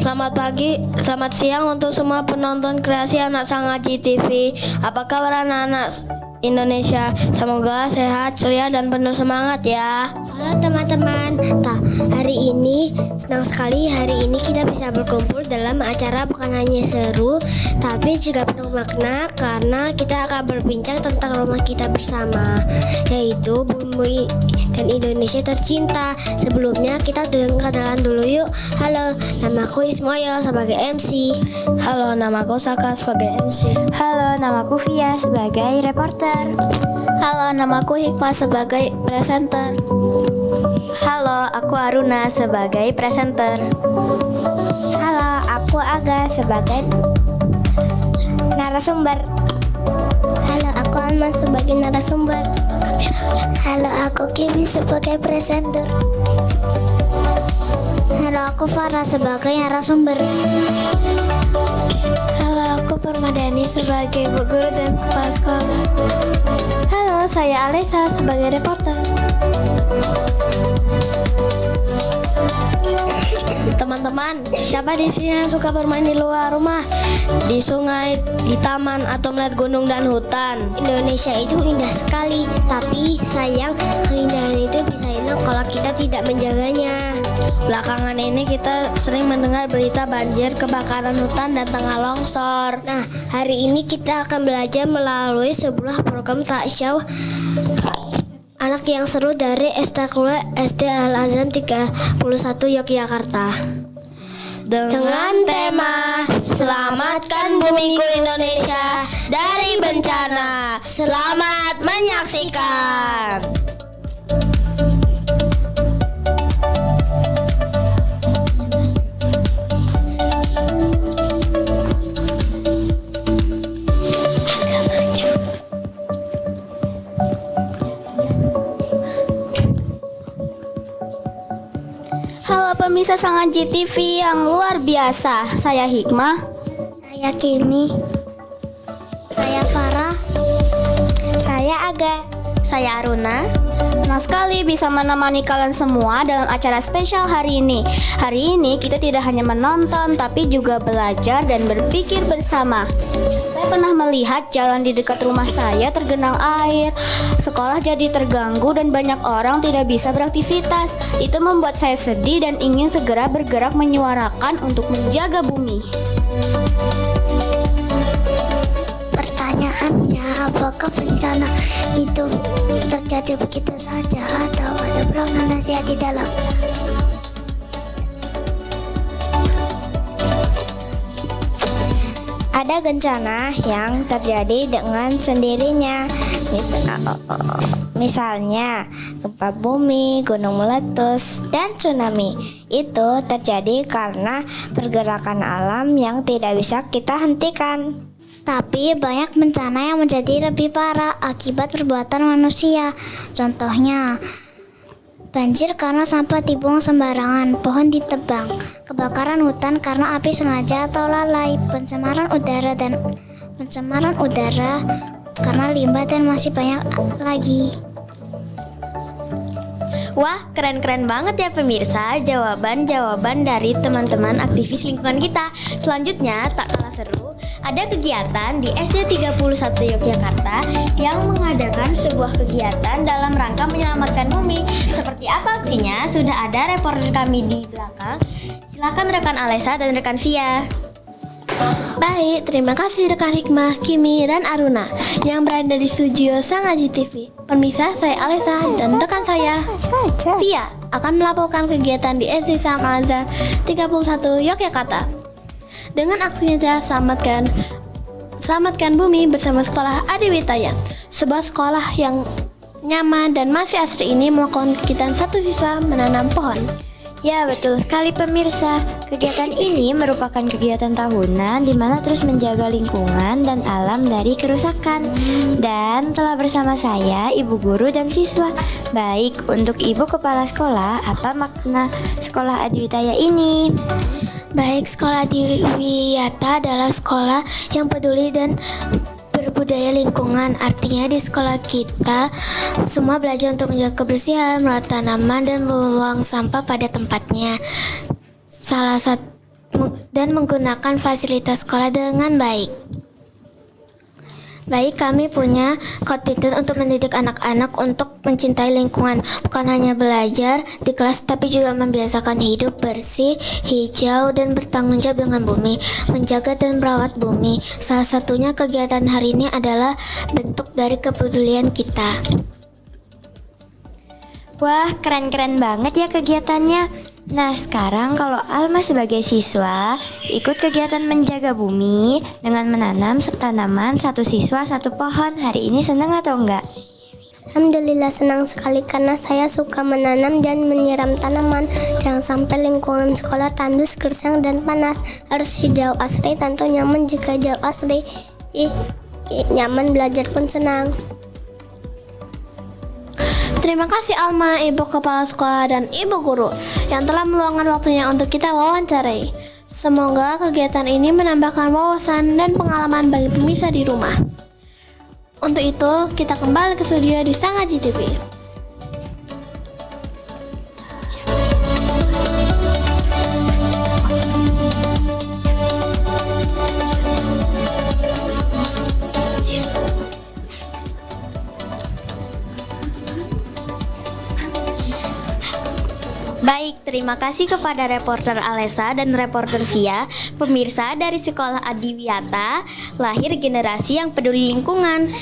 Selamat pagi, selamat siang untuk semua penonton kreasi Anak Sang Aji TV. Apa kabar anak-anak Indonesia? Semoga sehat, ceria, dan penuh semangat ya. Halo teman-teman, hari ini senang sekali hari ini kita bisa berkumpul dalam acara bukan hanya seru tapi juga penuh makna karena kita akan berbincang tentang rumah kita bersama, yaitu Bumi dan Indonesia tercinta. Sebelumnya kita kenalan dulu yuk. Halo, namaku Ismoyo sebagai MC. Halo, namaku Saka sebagai MC. Halo, namaku Via sebagai reporter. Halo, namaku Hikmah sebagai presenter. Halo, aku Aruna sebagai presenter. Halo, aku Aga sebagai narasumber. Halo, aku Alma sebagai narasumber. Halo, aku Kimi sebagai presenter. Halo, aku Farah sebagai narasumber. Halo, aku Permadani sebagai bu guru dan kepala sekolah. Halo, saya Alesa sebagai reporter. Teman-teman, siapa di sini yang suka bermain di luar rumah? Di sungai, di taman, atau melihat gunung dan hutan? Indonesia itu indah sekali, tapi sayang keindahan itu bisa hilang kalau kita tidak menjaganya. Belakangan ini kita sering mendengar berita banjir, kebakaran hutan, dan tengah longsor. Nah, hari ini kita akan belajar melalui sebuah program talk show anak yang seru dari SD Al Azam 31 Yogyakarta. Dengan tema Selamatkan Bumiku Indonesia dari Bencana. Selamat menyaksikan. Halo pemirsa Sang Aji TV yang luar biasa. Saya Hikmah. Saya Kimi. Saya Farah. Saya Aga. Saya Aruna. Senang sekali bisa menemani kalian semua dalam acara spesial hari ini. Hari ini kita tidak hanya menonton tapi juga belajar dan berpikir bersama. Saya pernah melihat jalan di dekat rumah saya tergenang air. Sekolah jadi terganggu dan banyak orang tidak bisa beraktivitas. Itu membuat saya sedih dan ingin segera bergerak menyuarakan untuk menjaga bumi. Pertanyaannya, apakah bencana itu terjadi begitu saja atau ada peran nasihat di dalam? Ada bencana yang terjadi dengan sendirinya. Misalnya gempa bumi, gunung meletus, dan tsunami. Itu terjadi karena pergerakan alam yang tidak bisa kita hentikan. Tapi banyak bencana yang menjadi lebih parah akibat perbuatan manusia. Contohnya, banjir karena sampah dibuang sembarangan, pohon ditebang, kebakaran hutan karena api sengaja atau lalai, pencemaran udara karena limbah, dan masih banyak lagi. Wah, keren-keren banget ya pemirsa jawaban-jawaban dari teman-teman aktivis lingkungan kita. Selanjutnya, tak kalah seru, ada kegiatan di SD 31 Yogyakarta yang mengadakan sebuah kegiatan dalam rangka menyelamatkan bumi. Seperti apa aksinya? Sudah ada reporter kami di belakang. Silakan rekan Alesa dan rekan Via. Baik, terima kasih rekan Hikmah, Kimi, dan Aruna yang berada di studio Sang Aji TV. Pemirsa, saya Alesa dan rekan saya Via akan melaporkan kegiatan di SD Sam Al Azhar 31 Yogyakarta. Dengan aksinya Selamatkan Bumi bersama Sekolah Adiwitaya. Sebuah sekolah yang nyaman dan masih asri ini melakukan kegiatan satu siswa menanam pohon. Ya, betul sekali pemirsa. Kegiatan ini merupakan kegiatan tahunan di mana terus menjaga lingkungan dan alam dari kerusakan. Dan telah bersama saya, ibu guru dan siswa. Baik, untuk ibu kepala sekolah, apa makna Sekolah Adiwitaya ini? Baik, Sekolah Adiwiyata adalah sekolah yang peduli dan berbudaya lingkungan. Artinya di sekolah kita semua belajar untuk menjaga kebersihan, merawat tanaman, dan membuang sampah pada tempatnya. Salah satu dan menggunakan fasilitas sekolah dengan baik. Baik, kami punya komitmen untuk mendidik anak-anak untuk mencintai lingkungan, bukan hanya belajar di kelas tapi juga membiasakan hidup bersih, hijau, dan bertanggung jawab dengan bumi, menjaga dan merawat bumi. Salah satunya kegiatan hari ini adalah bentuk dari kepedulian kita. Wah, keren-keren banget ya kegiatannya. Nah, sekarang kalau Alma sebagai siswa ikut kegiatan menjaga bumi dengan menanam tanaman satu siswa satu pohon. Hari ini senang atau enggak? Alhamdulillah senang sekali karena saya suka menanam dan menyiram tanaman. Jangan sampai lingkungan sekolah tandus, gersang, dan panas. Harus hijau asri, tentu nyaman jika hijau asri. Nyaman belajar pun senang. Terima kasih Alma, Ibu Kepala Sekolah dan Ibu Guru yang telah meluangkan waktunya untuk kita wawancarai. Semoga kegiatan ini menambahkan wawasan dan pengalaman bagi pemirsa di rumah. Untuk itu, kita kembali ke studio di Sangaji TV. Baik, terima kasih kepada reporter Alessa dan reporter Via, pemirsa dari Sekolah Adiwiyata, lahir generasi yang peduli lingkungan.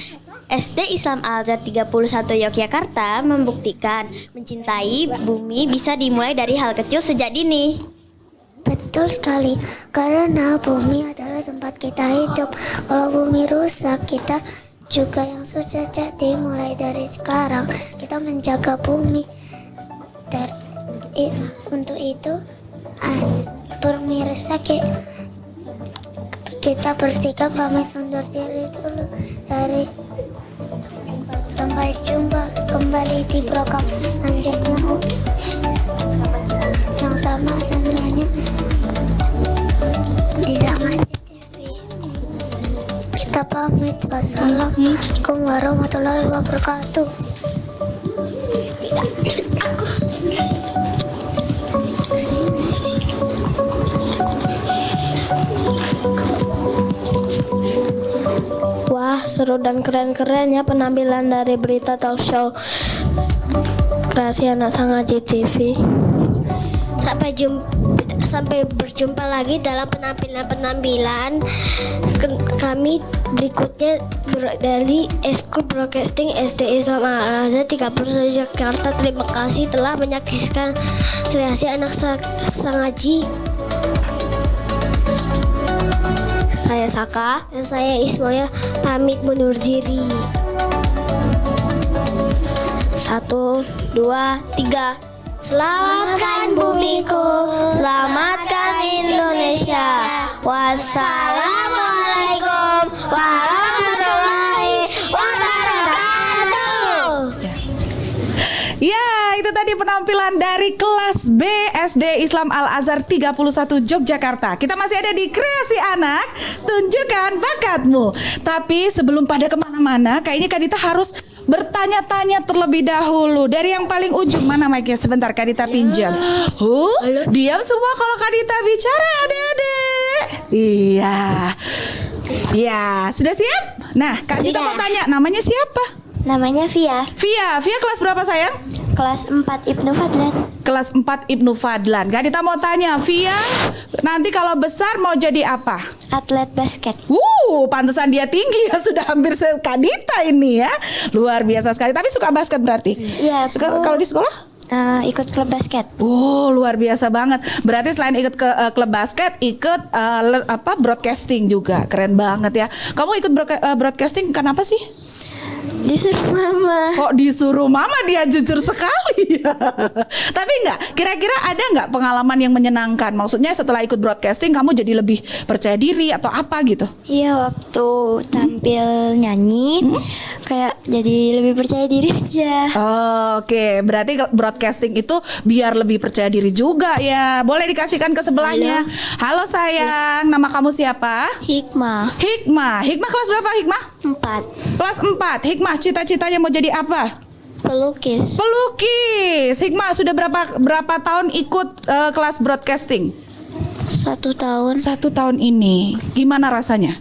SD Islam Al-Azhar 31 Yogyakarta membuktikan mencintai bumi bisa dimulai dari hal kecil sejak dini. Betul sekali, karena bumi adalah tempat kita hidup. Kalau bumi rusak, kita juga yang susah. Jadi mulai dari sekarang kita menjaga bumi. Untuk itu, pemirsa kita bertiga pamit undur diri dulu dari sampai jumpa kembali di program selanjutnya yang sama tentunya di Sangaji TV. Kita pamit. Wassalamualaikum warahmatullahi wabarakatuh. Wah, seru dan keren-keren ya penampilan dari berita talk show kreasi anak Sangaji TV. Sampai berjumpa lagi dalam penampilan kami berikutnya dari Eskul Broadcasting SD Islam Al-Azhar 31 Jakarta. Terima kasih telah menyaksikan kreasi anak Sangaji. Saya Saka. Dan saya Ismoya pamit mundur diri. 1, 2, 3. Selamatkan bumiku, Selamatkan Indonesia. Wassalamualaikum warahmatullahi wabarakatuh. Ya, itu tadi penampilan dari kelas B SD Islam Al-Azhar 31 Yogyakarta. Kita masih ada di Kreasi Anak, tunjukkan bakatmu. Tapi sebelum pada kemana-mana, kayaknya Kak Dita harus bertanya-tanya terlebih dahulu. Dari yang paling ujung, mana mic-nya? Sebentar Kak Dita pinjam. Diam semua kalau Kak Dita bicara, adik-adik. Iya. Ya, sudah siap? Nah, Kak Dita mau tanya, namanya siapa? Namanya Via, Via kelas berapa sayang? kelas 4 Ibnu Fadlan. Kelas 4 Ibnu Fadlan. Kak Dita mau tanya, Via nanti kalau besar mau jadi apa? Atlet basket. Pantesan dia tinggi ya, sudah hampir Kak Dita ini ya. Luar biasa sekali. Tapi suka basket berarti? Iya. Kalau di sekolah? Ikut klub basket. Luar biasa banget. Berarti selain ikut ke klub basket, ikut broadcasting juga. Keren banget ya. Kamu ikut broadcasting kenapa sih? Disuruh mama. Kok disuruh mama, dia jujur sekali ya. Tapi kira-kira ada nggak pengalaman yang menyenangkan? Maksudnya setelah ikut broadcasting kamu jadi lebih percaya diri atau apa gitu? Iya, waktu tampil nyanyi kayak jadi lebih percaya diri aja. Oke, berarti broadcasting itu biar lebih percaya diri juga ya. Boleh dikasihkan ke sebelahnya. Halo sayang, nama kamu siapa? Hikmah. Hikmah kelas berapa Hikmah? 4. Kelas 4. Hikmah cita-citanya mau jadi apa? 1 tahun. 1 tahun ini. Gimana rasanya?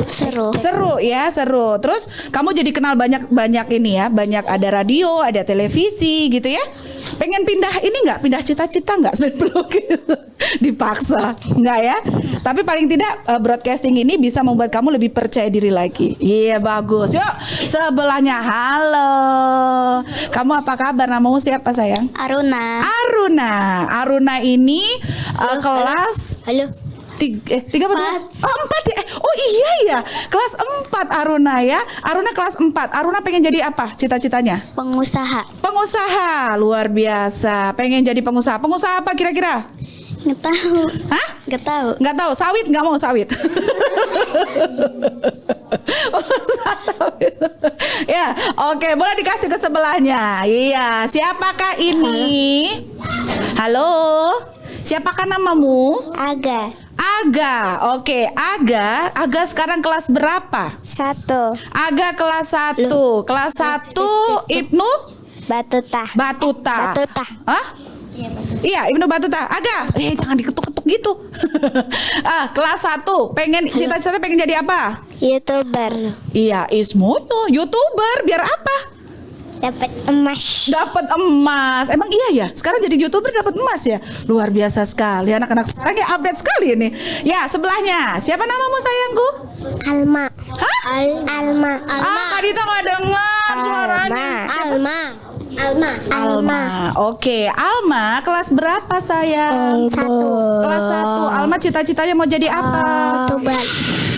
Seru. Seru ya, seru. Terus kamu jadi kenal banyak ini ya, banyak ada radio, ada televisi gitu ya. Pengen pindah ini nggak? Pindah cita-cita nggak? Dipaksa nggak ya? Tapi paling tidak broadcasting ini bisa membuat kamu lebih percaya diri lagi. Iya, bagus. Yuk sebelahnya. Halo, kamu apa kabar? Namamu siapa sayang? Aruna. Aruna ini kelas Halo. 3 4 ya. Oh iya ya, kelas 4 Aruna ya. Aruna kelas 4. Aruna pengen jadi apa cita-citanya? Pengusaha. Pengusaha, luar biasa. Pengen jadi pengusaha. Pengusaha apa kira-kira? Nggak tahu. Hah? Nggak tahu. Nggak tahu. Sawit, nggak mau sawit. Ya, oke, boleh dikasih ke sebelahnya. Iya, siapakah ini? Halo, siapakah namamu? Aga. Oke, Aga sekarang kelas berapa? 1. Aga kelas 1. Kelas 1 Ibnu Batuta. Batuta. Hah? Iya, Ibnu Batuta. Aga, jangan diketuk-ketuk gitu. Kelas 1, pengen cita-cita pengen jadi apa? YouTuber. Iya, Ismoyo, YouTuber, biar apa? Dapat emas. Dapat emas. Emang iya ya? Sekarang jadi YouTuber dapat emas ya? Luar biasa sekali. Anak-anak sekarang ya update sekali ini. Ya, sebelahnya. Siapa namamu sayangku? Alma. Hah? Alma. Kak Dita nggak dengar suaranya. Alma. Oke, Alma kelas berapa sayang? 1. Kelas 1. Alma cita-citanya mau jadi apa?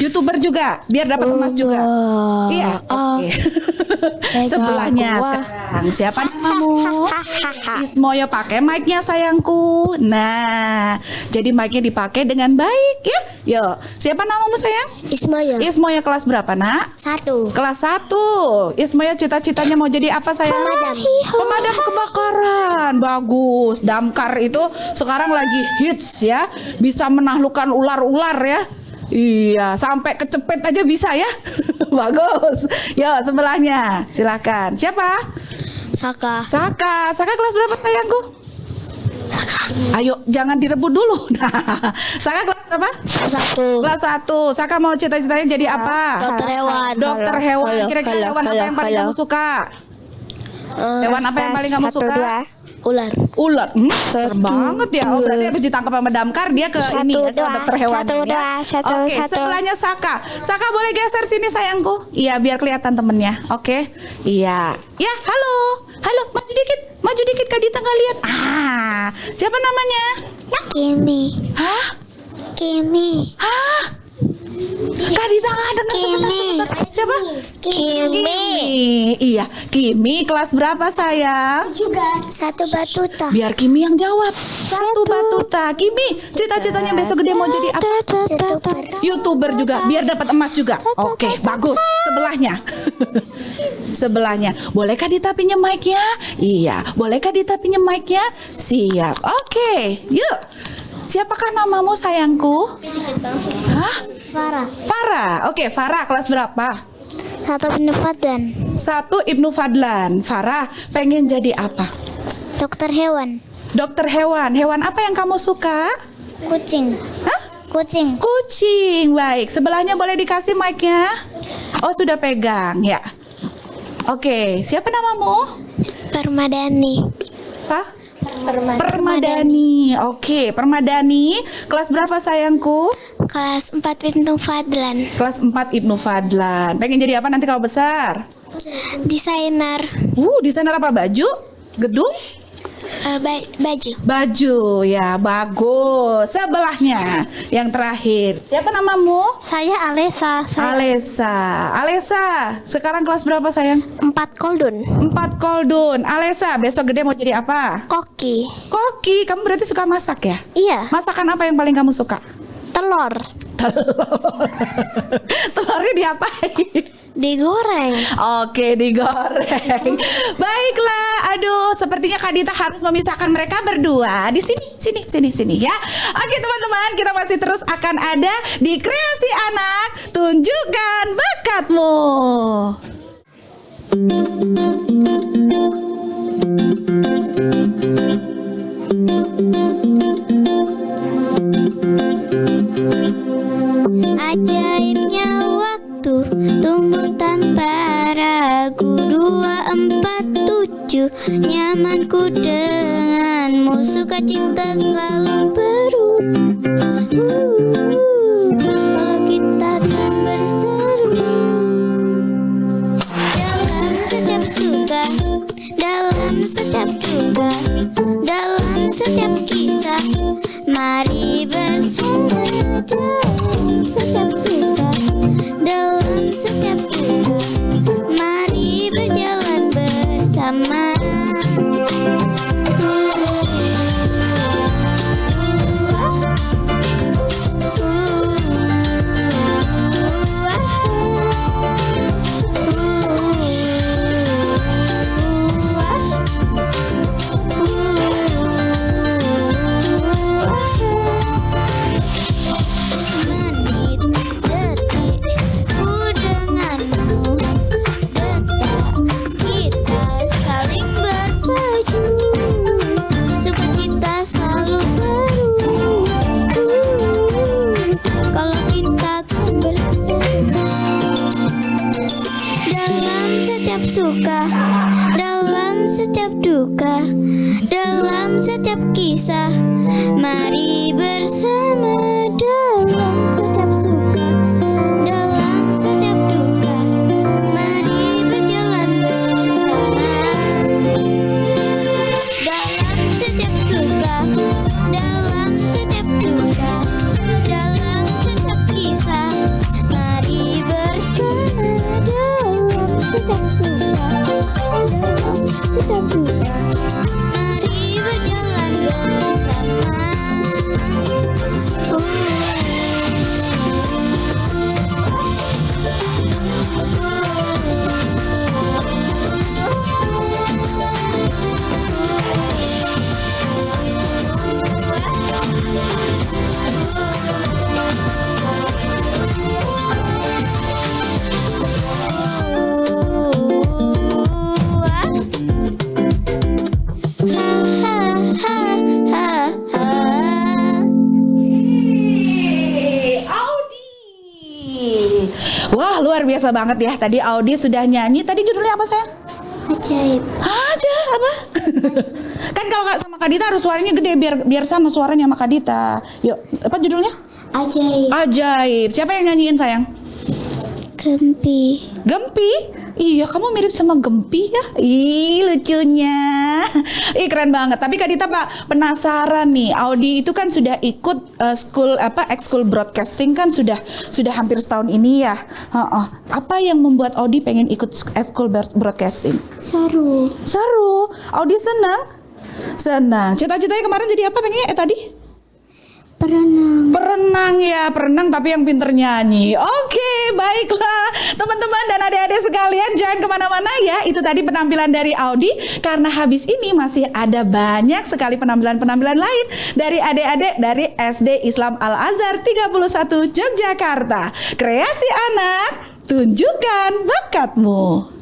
YouTuber juga, biar dapat emas juga. Iya, oke. Sebelahnya sekarang siapa namamu? Ismoyo, pakai mic-nya sayangku. Nah, jadi mic-nya dipakai dengan baik ya. Yuk, siapa namamu sayang? Ismoyo. Ismoyo kelas berapa nak? 1. Kelas 1. Ismoyo cita-citanya mau jadi apa sayang? Pemadam kebakaran. Bagus. Damkar itu sekarang lagi hits ya. Bisa menaklukkan ular-ular ya. Iya, sampai kecepet aja bisa ya. Bagus. Yuk, sebelahnya. Silakan. Siapa? Saka. Saka kelas berapa sayangku? Ayo, jangan direbut dulu. Saka kelas berapa? 1. Kelas 1. Saka mau cita-citanya jadi apa? Dokter hewan. Dokter hewan. Kira-kira hewan apa yang paling kamu suka? Hewan apa yang paling kamu suka? Ular. Serem banget ya. Oh, berarti habis ditangkap sama damkar dia ke ini ya, ke dokter hewan ya. Oke, sebelahnya Saka. Saka boleh geser sini sayangku. Iya, biar kelihatan temennya. Oke. Iya. Ya, halo. Maju dikit Kak Dita nggak lihat. Siapa namanya? Kimi. Hah? Kak Dita nggak dengar sebentar. Siapa? Kimi. Iya, Kimi kelas berapa sayang? 1 Batuta. Biar Kimi yang jawab. 1 Batuta. Kimi, cita-citanya besok gede mau jadi apa? YouTuber juga, biar dapat emas juga. Oke, bagus. Sebelahnya. Bolehkah Dita pinjam mic-nya? Iya. Bolehkah Dita pinjam mic-nya? Siap. Oke, yuk. Siapakah namamu sayangku? Hah? Farah. Oke, Farah kelas berapa? 1 Ibnu Fadlan. 1 Ibnu Fadlan. Farah pengen jadi apa? Dokter hewan. Dokter hewan. Hewan apa yang kamu suka? Kucing. Hah? Kucing. Kucing. Baik, sebelahnya boleh dikasih mic-nya? Oh, sudah pegang ya. Oke, siapa namamu? Permadani. Pak? Permadani. Oke, Permadani. Kelas berapa sayangku? Kelas 4 Ibnu Fadlan. Kelas 4 Ibnu Fadlan. Pengen jadi apa nanti kalau besar? Desainer. Desainer apa? Baju? Gedung? Baju ya, bagus. Sebelahnya yang terakhir. Siapa namamu? Saya Alesa. Alesa, sekarang kelas berapa sayang? 4 Koldun. 4 Koldun. Alesa, besok gede mau jadi apa? Koki. Kamu berarti suka masak ya? Iya. Masakan apa yang paling kamu suka? Telur. Telurnya diapain? Digoreng. Oke, digoreng. Baiklah, aduh, sepertinya Kak Dita harus memisahkan mereka berdua. Di sini ya. Oke, teman-teman, kita masih terus akan ada di Kreasi Anak. Tunjukkan bakatmu. Kalau kita kan berseru dalam setiap suka, dalam setiap duka, dalam setiap kisah. Mari bersama dalam setiap suka, dalam setiap duka. Mari berjalan bersama. Suka dalam setiap duka, dalam setiap kisah. Mari bersama dalam setiap suka, dalam setiap duka. Mari berjalan bersama dalam setiap suka, dalam setiap duka, dalam setiap kisah. Mari bersama dalam setiap suka, setiap duka. Mari berjalan bersama. Wah, luar biasa banget ya. Tadi Audi sudah nyanyi. Tadi judulnya apa sayang? Ajaib. Aja apa? Kan kalau nggak sama Kak Dita harus suaranya gede biar sama suaranya sama Kak Dita. Yuk, apa judulnya? Ajaib. Ajaib. Siapa yang nyanyiin sayang? Gempi. Gempi? Iya, kamu mirip sama Gempi ya? Ih, lucunya. Ih, keren banget. Tapi Kak Dita Pak penasaran nih. Audi itu kan sudah ikut ekskul broadcasting kan sudah hampir setahun ini ya. Apa yang membuat Audi pengen ikut ekskul broadcasting? Seru. Seru. Audi senang? Senang. Cita-citanya kemarin jadi apa pengennya tadi? Berenang. Berenang ya, berenang tapi yang pinter nyanyi. Oke, baiklah teman-teman dan adik-adik sekalian, jangan kemana-mana ya. Itu tadi penampilan dari Audi. Karena habis ini masih ada banyak sekali penampilan-penampilan lain dari adik-adik dari SD Islam Al-Azhar 31 Yogyakarta. Kreasi anak, tunjukkan bakatmu.